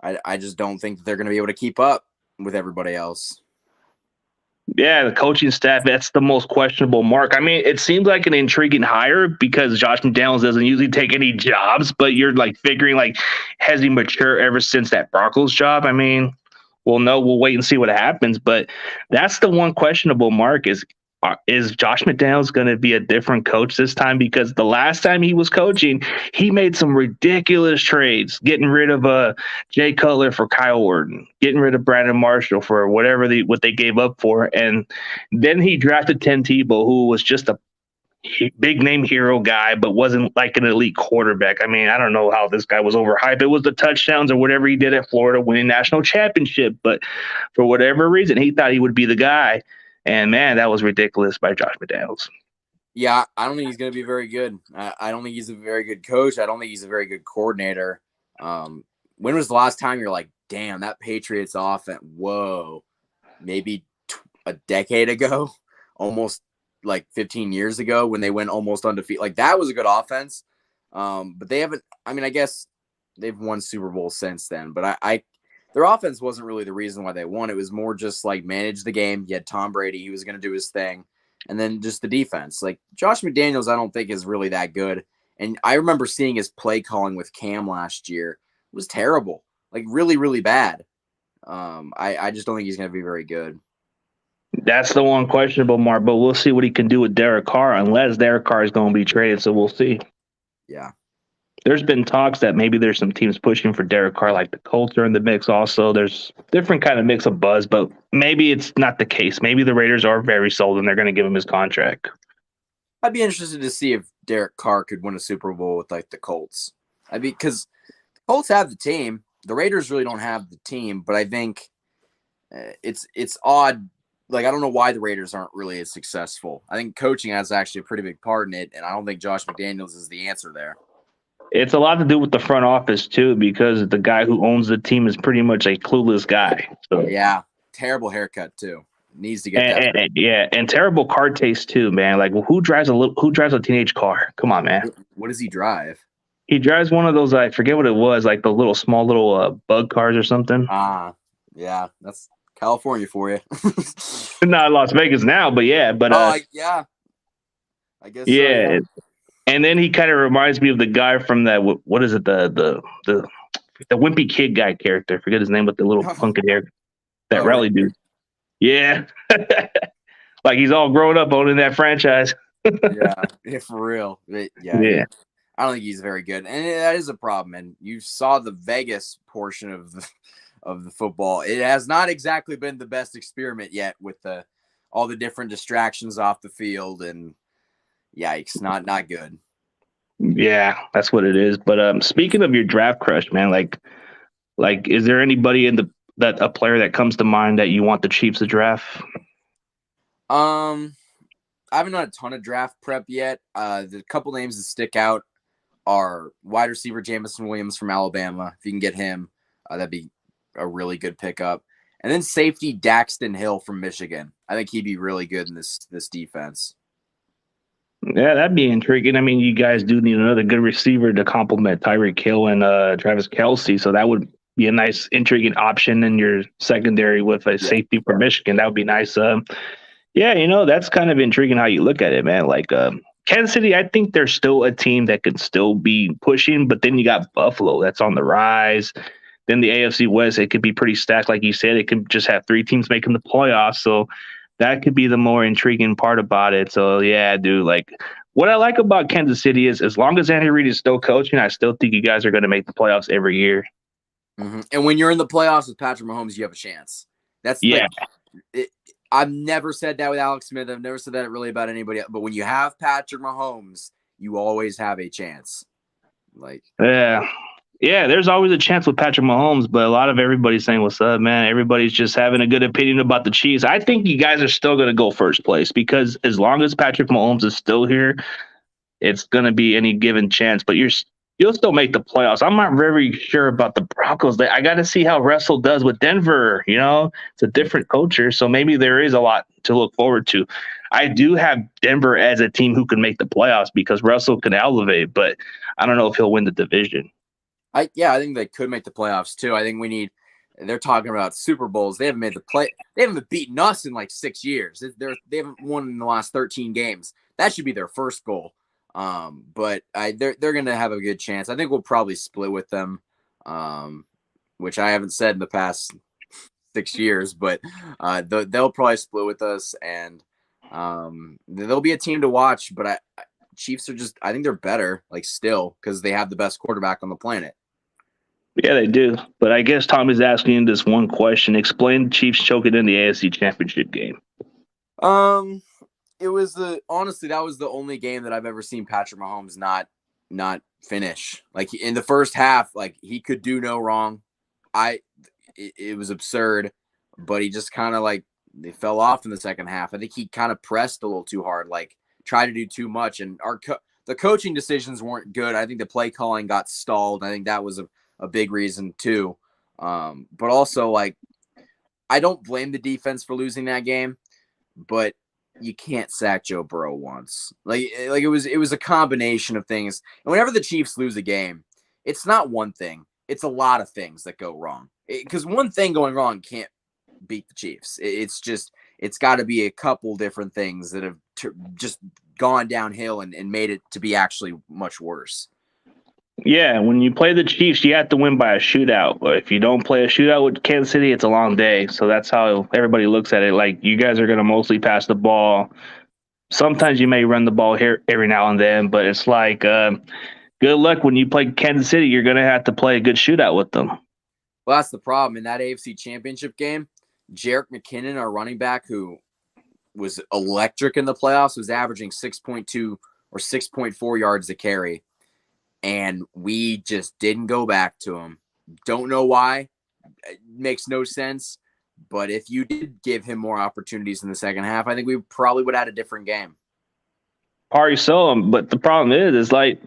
I just don't think that they're going to be able to keep up with everybody else. Yeah, the coaching staff, that's the most questionable mark. I mean, it seems like an intriguing hire because Josh McDaniels doesn't usually take any jobs, but you're like figuring like, has he matured ever since that Broncos job? I mean, we'll wait and see what happens. But that's the one questionable mark is Josh McDaniels going to be a different coach this time? Because the last time he was coaching, he made some ridiculous trades, getting rid of Jay Cutler for Kyle Orton, getting rid of Brandon Marshall for what they gave up for. And then he drafted Tim Tebow, who was just big name hero guy, but wasn't like an elite quarterback. I mean, I don't know how this guy was overhyped. It was the touchdowns or whatever he did at Florida winning national championship, but for whatever reason, he thought he would be the guy. And man, that was ridiculous by Josh McDaniels. Yeah, I don't think he's going to be very good. I don't think he's a very good coach. I don't think he's a very good coordinator. When was the last time you're like, damn, that Patriots offense, whoa, maybe a decade ago, almost like 15 years ago when they went almost undefeated. Like, that was a good offense. But they haven't, I mean, I guess they've won Super Bowl since then, but their offense wasn't really the reason why they won. It was more just like manage the game. You had Tom Brady, he was going to do his thing. And then just the defense. Like, Josh McDaniels, I don't think is really that good. And I remember seeing his play calling with Cam last year. It was terrible. Like, really, really bad. I just don't think he's going to be very good. That's the one questionable mark, but we'll see what he can do with Derek Carr, unless Derek Carr is going to be traded. So we'll see. Yeah. There's been talks that maybe there's some teams pushing for Derek Carr, like the Colts are in the mix also. There's different kind of mix of buzz, but maybe it's not the case. Maybe the Raiders are very sold and they're going to give him his contract. I'd be interested to see if Derek Carr could win a Super Bowl with like the Colts. Because the Colts have the team. The Raiders really don't have the team, but I think it's odd. Like, I don't know why the Raiders aren't really as successful. I think coaching has actually a pretty big part in it, and I don't think Josh McDaniels is the answer there. It's a lot to do with the front office too, because the guy who owns the team is pretty much a clueless guy. So yeah, terrible haircut too. Needs to get that. And terrible car taste too, man. Like, who drives a teenage car? Come on, man. What does he drive? He drives one of those, I forget what it was, like the small little bug cars or something. Yeah, that's California for you. Not Las Vegas now, but yeah. But yeah, I guess. Yeah. So, yeah. And then he kind of reminds me of the guy from that. What is it? The wimpy kid guy character. I forget his name, but the little punkin' hair. That rally dude. Yeah. Like, he's all grown up owning that franchise. yeah, for real. Yeah. I don't think he's very good, and that is a problem. And you saw the Vegas portion of the football. It has not exactly been the best experiment yet with all the different distractions off the field, and yikes, not good. Yeah, that's what it is. But speaking of your draft crush, man, like is there anybody a player that comes to mind that you want the Chiefs to draft? I haven't done a ton of draft prep yet. The couple names that stick out are wide receiver Jamison Williams from Alabama. If you can get him, that'd be a really good pickup. And then safety Daxton Hill from Michigan. I think he'd be really good in this defense. Yeah, that'd be intriguing. I mean, you guys do need another good receiver to complement Tyreek Hill and Travis Kelce, so that would be a nice, intriguing option in your secondary with a safety from Michigan. That would be nice. Yeah, that's kind of intriguing how you look at it, man. Like, Kansas City, I think they're still a team that can still be pushing, but then you got Buffalo that's on the rise. Then the AFC West, it could be pretty stacked. Like you said, it could just have three teams making the playoffs. So that could be the more intriguing part about it. So, yeah, dude, like, what I like about Kansas City is as long as Andy Reid is still coaching, I still think you guys are going to make the playoffs every year. Mm-hmm. And when you're in the playoffs with Patrick Mahomes, you have a chance. I've never said that with Alex Smith. I've never said that really about anybody else. But when you have Patrick Mahomes, you always have a chance. Yeah, there's always a chance with Patrick Mahomes, but a lot of everybody's saying, what's up, man? Everybody's just having a good opinion about the Chiefs. I think you guys are still going to go first place because as long as Patrick Mahomes is still here, it's going to be any given chance. But you'll still make the playoffs. I'm not very sure about the Broncos. I got to see how Russell does with Denver. It's a different culture, so maybe there is a lot to look forward to. I do have Denver as a team who can make the playoffs because Russell can elevate, but I don't know if he'll win the division. I think they could make the playoffs too. I think they're talking about Super Bowls. They haven't made they haven't beaten us in like 6 years. They haven't won in the last 13 games. That should be their first goal. But they're going to have a good chance. I think we'll probably split with them, which I haven't said in the past 6 years, but they'll probably split with us, and they'll be a team to watch. But Chiefs are I think they're better, still, because they have the best quarterback on the planet. Yeah, they do. But I guess Tommy's asking you this one question. Explain the Chiefs choking in the AFC Championship game. it was honestly, that was the only game that I've ever seen Patrick Mahomes not finish. Like in the first half, like he could do no wrong. It was absurd, but he just kind of like they fell off in the second half. I think he kind of pressed a little too hard, like tried to do too much, and the coaching decisions weren't good. I think the play calling got stalled. I think that was a big reason too. But also like I don't blame the defense for losing that game, but you can't sack Joe Burrow once. Like it was a combination of things. And whenever the Chiefs lose a game, it's not one thing. It's a lot of things that go wrong. Because one thing going wrong can't beat the Chiefs. It's got to be a couple different things that have just gone downhill and made it to be actually much worse. Yeah, when you play the Chiefs, you have to win by a shootout. But if you don't play a shootout with Kansas City, it's a long day. So that's how everybody looks at it. Like, you guys are going to mostly pass the ball. Sometimes you may run the ball here every now and then, but it's like good luck when you play Kansas City. You're going to have to play a good shootout with them. Well, that's the problem. In that AFC Championship game, Jerick McKinnon, our running back, who was electric in the playoffs, was averaging 6.2 or 6.4 yards a carry. And we just didn't go back to him. Don't know why. It makes no sense. But if you did give him more opportunities in the second half, I think we probably would have had a different game. Probably so. But the problem is like,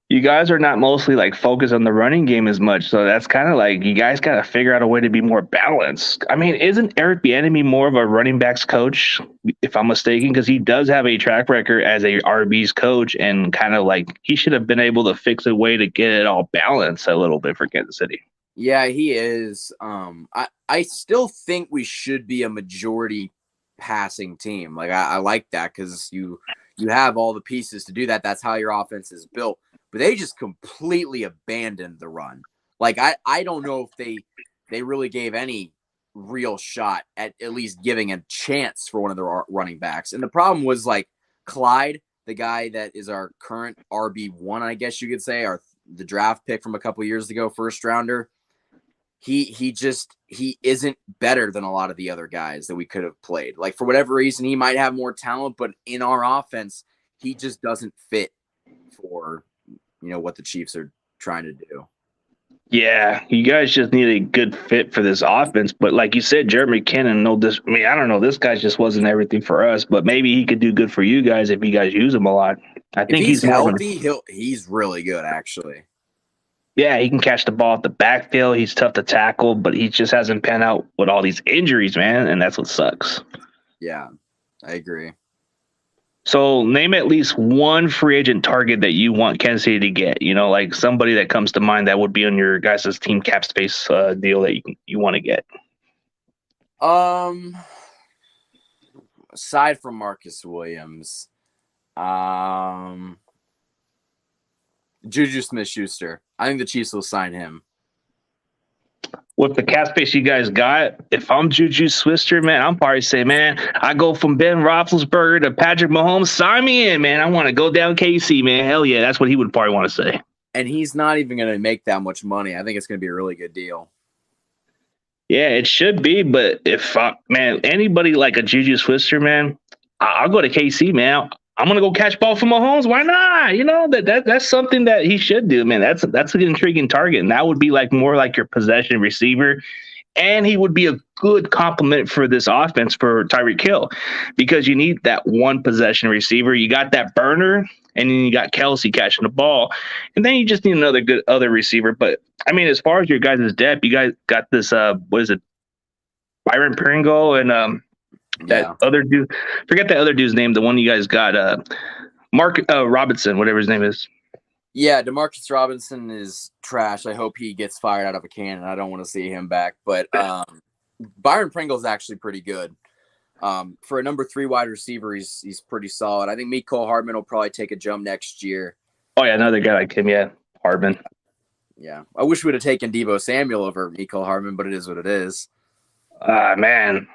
you guys are not mostly like focused on the running game as much. So that's kind of like you guys got to figure out a way to be more balanced. I mean, isn't Eric Bieniemy more of a running backs coach, if I'm mistaken? Because he does have a track record as a RB's coach, and kind of like he should have been able to fix a way to get it all balanced a little bit for Kansas City. Yeah, he is. I still think we should be a majority passing team. Like I like that because you have all the pieces to do that. That's how your offense is built. But they just completely abandoned the run. Like, I don't know if they really gave any real shot at least giving a chance for one of their running backs. And the problem was, like, Clyde, the guy that is our current RB1, I guess you could say, the draft pick from a couple years ago, first rounder, he isn't better than a lot of the other guys that we could have played. Like, for whatever reason, he might have more talent, but in our offense, he just doesn't fit for – what the Chiefs are trying to do. Yeah, you guys just need a good fit for this offense. But like you said, Jerick McKinnon, I don't know. This guy just wasn't everything for us, but maybe he could do good for you guys if you guys use him a lot. I think he's healthy. He's really good, actually. Yeah, he can catch the ball at the backfield. He's tough to tackle, but he just hasn't panned out with all these injuries, man, and that's what sucks. Yeah, I agree. So name at least one free agent target that you want Kansas City to get. Like somebody that comes to mind that would be on your guys' team cap space deal that you want to get. Aside from Marcus Williams, Juju Smith-Schuster. I think the Chiefs will sign him. With the cap space you guys got, if I'm Juju Smith-Schuster, man, I'm probably saying, man, I go from Ben Roethlisberger to Patrick Mahomes. Sign me in, man. I want to go down KC, man. Hell yeah, that's what he would probably want to say. And he's not even going to make that much money. I think it's going to be a really good deal. Yeah, it should be. But if anybody like a Juju Smith-Schuster, man, I'll go to KC, man. I'm gonna go catch ball from Mahomes. Why not? That's something that he should do, man. That's an intriguing target, and that would be like more like your possession receiver, and he would be a good complement for this offense for Tyreek Hill, because you need that one possession receiver. You got that burner, and then you got Kelsey catching the ball, and then you just need another good other receiver. But I mean, as far as your guys' depth, you guys got this. What is it? Byron Pringle and that other dude, forget that other dude's name. The one you guys got, Mark Robinson, whatever his name is. Yeah, Demarcus Robinson is trash. I hope he gets fired out of a cannon. I don't want to see him back. But Byron Pringle is actually pretty good. For a number 3 wide receiver, he's pretty solid. I think Mecole Hardman will probably take a jump next year. Oh yeah, another guy like him. Yeah, Hardman. Yeah, I wish we would have taken Deebo Samuel over Mecole Hardman, but it is what it is. Man,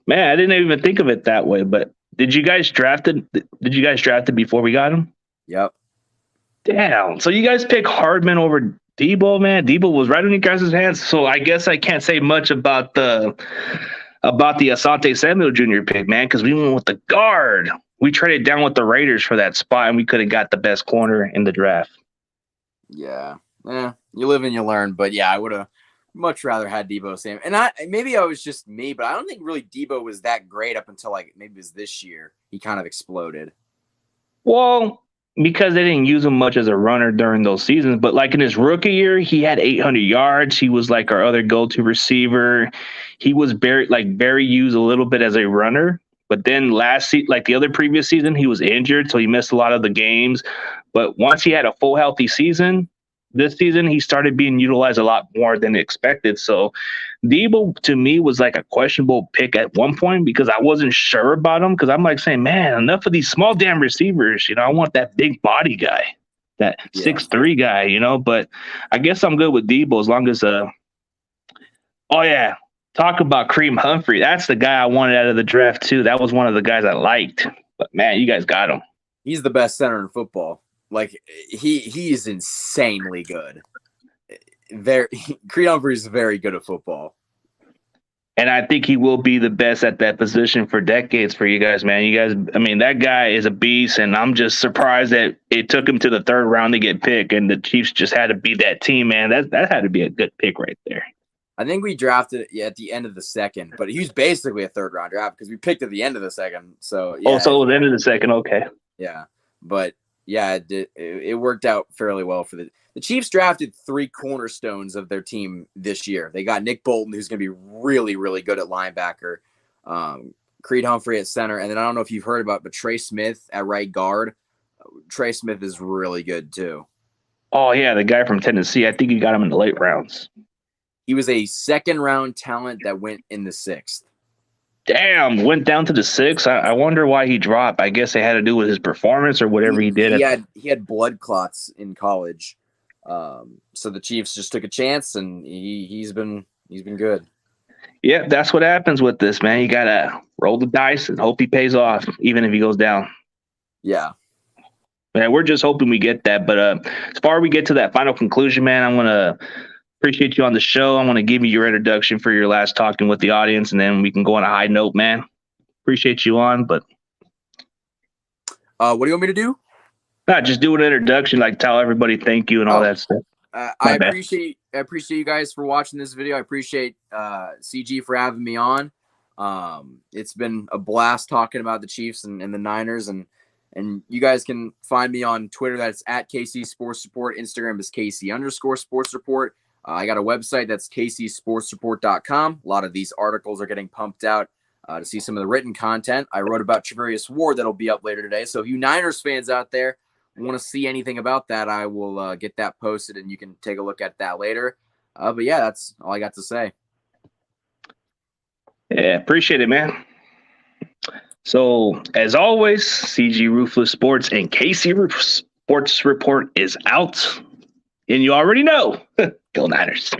I didn't even think of it that way. But did you guys draft it before we got him? Yep. Damn. So you guys pick Hardman over Deebo, man. Deebo was right in your guys' hands. So I guess I can't say much about the about the Asante Samuel Jr. pick, man, because we went with the guard. We traded down with the Raiders for that spot, and we could have got the best corner in the draft. Yeah. You live and you learn. But, yeah, I would have much rather had Deebo Samuel. And maybe I was just me, but I don't think really Deebo was that great up until, like, maybe it was this year. He kind of exploded. Well, because they didn't use him much as a runner during those seasons. But like in his rookie year, he had 800 yards. He was like our other go-to receiver. He was very used a little bit as a runner. But then like the other previous season, he was injured, so he missed a lot of the games. But once he had a full healthy season, this season he started being utilized a lot more than expected. So Debo to me was like a questionable pick at one point because I wasn't sure about him because I'm like saying, man, enough of these small damn receivers. You know, I want that big body guy, that 6'3" guy, you know, but I guess I'm good with Debo as long as oh yeah. Talk about Kareem Humphrey. That's the guy I wanted out of the draft too. That was one of the guys I liked. But man, you guys got him. He's the best center in football. Like he is insanely good. Creed Humphrey is very good at football. And I think he will be the best at that position for decades for you guys, man. You guys, I mean, that guy is a beast, and I'm just surprised that it took him to the third round to get picked, and the Chiefs just had to be that team, man. That had to be a good pick right there. I think we drafted at the end of the second, but he was basically a third round draft because we picked at the end of the second. So yeah. So the end of the second, okay. Yeah, but yeah, it worked out fairly well for the Chiefs. Drafted 3 cornerstones of their team this year. They got Nick Bolton, who's going to be really, really good at linebacker. Creed Humphrey at center, and then I don't know if you've heard about, but Trey Smith at right guard. Trey Smith is really good too. Oh yeah, the guy from Tennessee. I think you got him in the late rounds. He was a second-round talent that went in the 6th. Damn, went down to the 6th. I wonder why he dropped. I guess it had to do with his performance or whatever he did. He had blood clots in college, so the Chiefs just took a chance, and he's been good. Yeah, that's what happens with this, man. You gotta roll the dice and hope he pays off, even if he goes down. Yeah. Man, we're just hoping we get that. But as far as we get to that final conclusion, man, I'm gonna appreciate you on the show. I want to give you your introduction for your last talking with the audience, and then we can go on a high note, man. Appreciate you on, but what do you want me to do? Just do an introduction, like tell everybody thank you and all that stuff. I appreciate you guys for watching this video. I appreciate CG for having me on. It's been a blast talking about the Chiefs and the Niners, and you guys can find me on Twitter. That's at KC Sports Report. Instagram is KC_Sports Report. I got a website that's kcsportsreport.com. A lot of these articles are getting pumped out to see some of the written content. I wrote about Travarius Ward that'll be up later today. So if you Niners fans out there want to see anything about that, I will get that posted, and you can take a look at that later. But yeah, that's all I got to say. Yeah, appreciate it, man. So as always, CG Ruthless Sports and KC Sports Report is out. And you already know, go Niners.